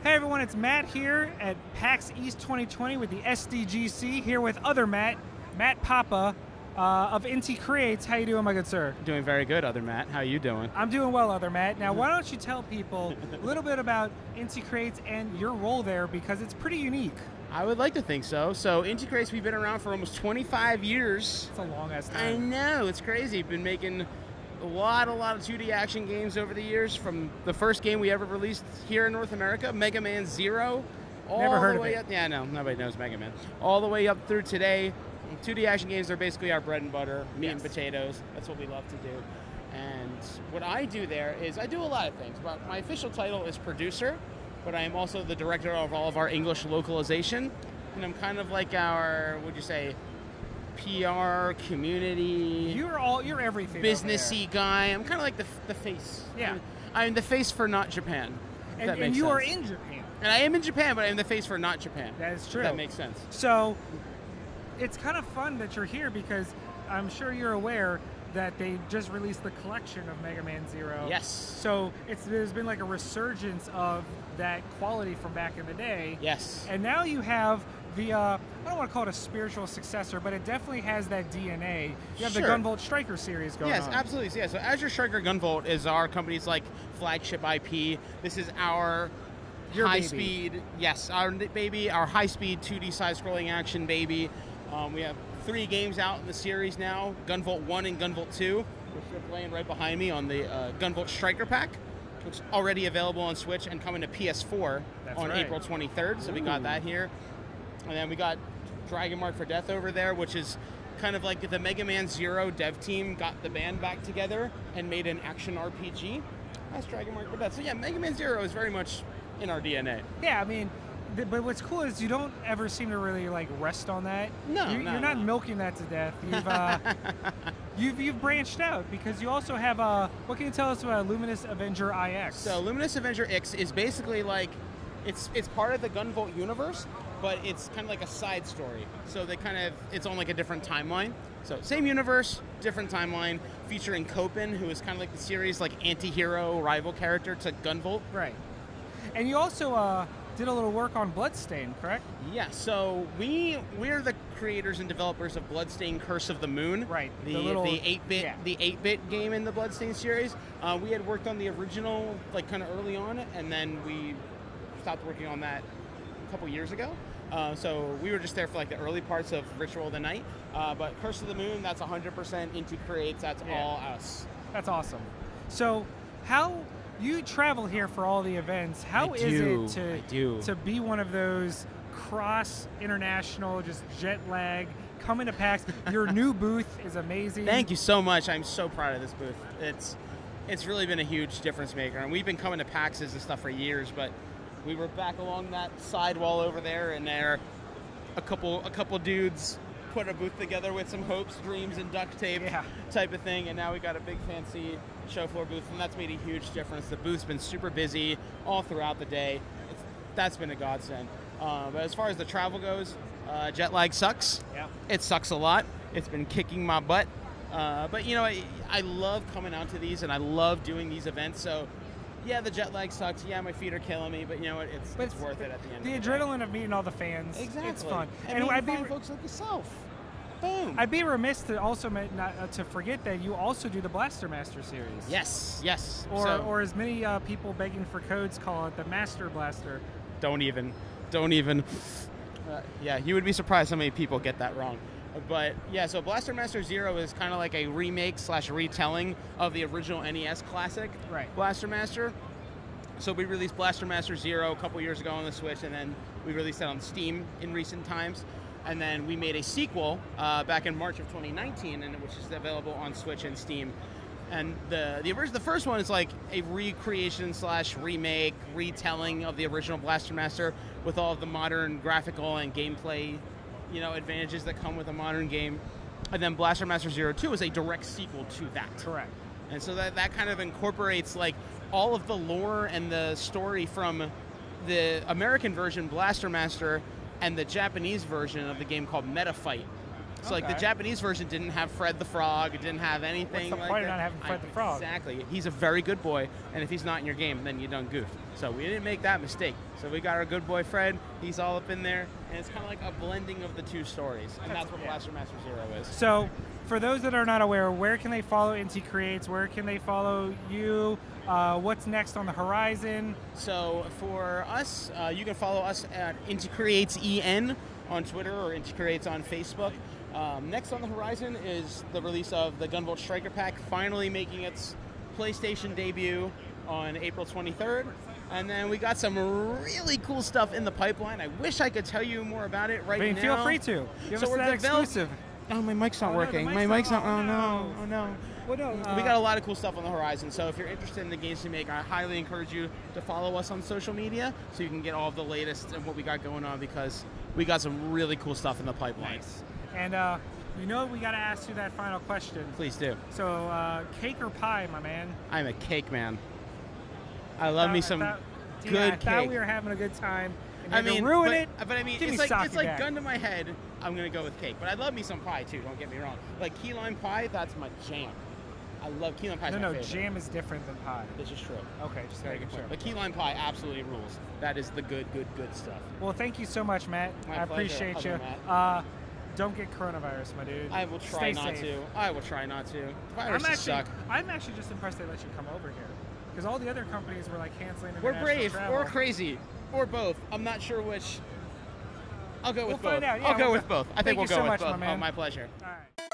Hey everyone, it's Matt here at PAX East 2020 with the SDGC, here with other Matt Papa of Inti Creates. How you doing, my good sir? Doing very good, other Matt. How are you doing? I'm doing well, other Matt. Now, why don't you tell people a little bit about Inti Creates and your role there, because it's pretty unique. I would like to think so. So Inti Creates, we've been around for almost 25 years. It's a long-ass time. I know, it's crazy. Been making a lot of 2D action games over the years, from the first game we ever released here in North America, Mega Man Zero. Never heard of it. Up, yeah, no, nobody knows Mega Man. All the way up through today. 2D action games are basically our bread and butter, meat and potatoes. That's what we love to do. And what I do there is I do a lot of things. But my official title is producer, but I am also the director of all of our English localization. And I'm kind of like our, would you say, PR, community. You're everything. Businessy guy. I'm kind of like the face. Yeah. I'm the face for not Japan. And you are in Japan. And I am in Japan, but I'm the face for not Japan. That is true. That makes sense. So it's kind of fun that you're here, because I'm sure you're aware that they just released the collection of Mega Man Zero. Yes. So there's been like a resurgence of that quality from back in the day. Yes. And now you have the, I don't want to call it a spiritual successor, but it definitely has that DNA. You have the Gunvolt Striker series going on. Yes, absolutely. Yeah, so Azure Striker Gunvolt is our company's like flagship IP. This is our high-speed, yes, our baby, our high-speed 2D side-scrolling action baby. We have 3 games out in the series now, Gunvolt 1 and Gunvolt 2, which you're playing right behind me on the Gunvolt Striker Pack, which is already available on Switch and coming to PS4 on April 23rd, so we got that here. And then we got Dragon Mark for Death over there, which is kind of like the Mega Man Zero dev team got the band back together and made an action RPG. That's Dragon Mark for Death. So yeah, Mega Man Zero is very much in our DNA. Yeah, I mean, but what's cool is you don't ever seem to really like rest on that. No, you're not milking that to death. You've branched out, because you also have what can you tell us about Luminous Avenger IX? So Luminous Avenger X is basically like it's part of the Gunvolt universe, but it's kind of like a side story. So it's on like a different timeline. So same universe, different timeline, featuring Copen, who is kind of like the series like anti-hero rival character to Gunvolt. Right. And you also did a little work on Bloodstained, correct? Yeah, so we're the creators and developers of Bloodstained Curse of the Moon. Right. The 8-bit game in the Bloodstained series. We had worked on the original like kind of early on, and then we stopped working on that a couple years ago. So we were just there for like the early parts of Ritual of the Night. But Curse of the Moon, that's 100% Inti Creates. That's all us. That's awesome. So how you travel here for all the events? How is it to be one of those cross international, just jet lag, coming to PAX? Your new booth is amazing. Thank you so much. I'm so proud of this booth. It's really been a huge difference maker, and we've been coming to PAXs and stuff for years, but we were back along that sidewall over there, and there a couple dudes put a booth together with some hopes, dreams, and duct tape type of thing, and now we got a big fancy show floor booth, and that's made a huge difference. The booth's been super busy all throughout the day. That's been a godsend. But as far as the travel goes, jet lag sucks. Yeah. It sucks a lot. It's been kicking my butt. But you know, I love coming out to these, and I love doing these events, so yeah, the jet lag sucks. Yeah, my feet are killing me, but you know what? It's worth it at the end of the day. The adrenaline of meeting all the fans. Exactly. It's fun. And I'd be folks like yourself. Boom. I'd be remiss to also not to forget that you also do the Blaster Master series. Yes, yes. Or as many people begging for codes call it, the Master Blaster. Don't even. Yeah, you would be surprised how many people get that wrong. But yeah, so Blaster Master Zero is kind of like a remake / retelling of the original NES classic, Blaster Master. So we released Blaster Master Zero a couple years ago on the Switch, and then we released it on Steam in recent times. And then we made a sequel back in March of 2019, which is available on Switch and Steam. And the first one is like a recreation / remake, retelling of the original Blaster Master with all of the modern graphical and gameplay, advantages that come with a modern game. And then Blaster Master Zero 2 is a direct sequel to that. Correct. And so that kind of incorporates like all of the lore and the story from the American version Blaster Master and the Japanese version of the game called Meta Fight. So like the Japanese version didn't have Fred the Frog. It didn't have anything What's the like point that. of not having Fred the Frog? Exactly. He's a very good boy, and if he's not in your game, then you done goofed. So we didn't make that mistake. So we got our good boy Fred. He's all up in there, and it's kind of like a blending of the two stories, and that's what Blaster Master Zero is. So for those that are not aware, where can they follow Inti Creates? Where can they follow you? What's next on the horizon? So for us, you can follow us at Inti Creates EN on Twitter or Inti Creates on Facebook. Next on the horizon is the release of the Gunvolt Striker Pack, finally making its PlayStation debut on April 23rd. And then we got some really cool stuff in the pipeline. I wish I could tell you more about it right now. Feel free to. Give us that exclusive. Oh, my mic's not working. My mic's not. Oh no. Oh no. Well, no, we got a lot of cool stuff on the horizon. So if you're interested in the games we make, I highly encourage you to follow us on social media so you can get all of the latest and what we got going on, because we got some really cool stuff in the pipeline. Nice. And you know we got to ask you that final question. Please do. So cake or pie, my man? I'm a cake man. I love me some good cake. I thought we were having a good time. I mean, ruin it. But I mean, it's like gun to my head. I'm gonna go with cake, but I love me some pie too. Don't get me wrong. Like key lime pie, that's my jam. I love key lime pie. No, jam is different than pie. This is true. Okay, just making sure. But key lime pie absolutely rules. That is the good stuff. Well, thank you so much, Matt. My I appreciate you. Don't get coronavirus, my dude. I will try not to. I will try not to. Viruses suck. I'm actually just impressed they let you come over here, because all the other companies were like canceling international We're brave travel. or crazy or both. I'm not sure which. I'll go with both. Find out. Yeah, I'll go with both. I think we'll go with both. My man. Oh, my pleasure. All right.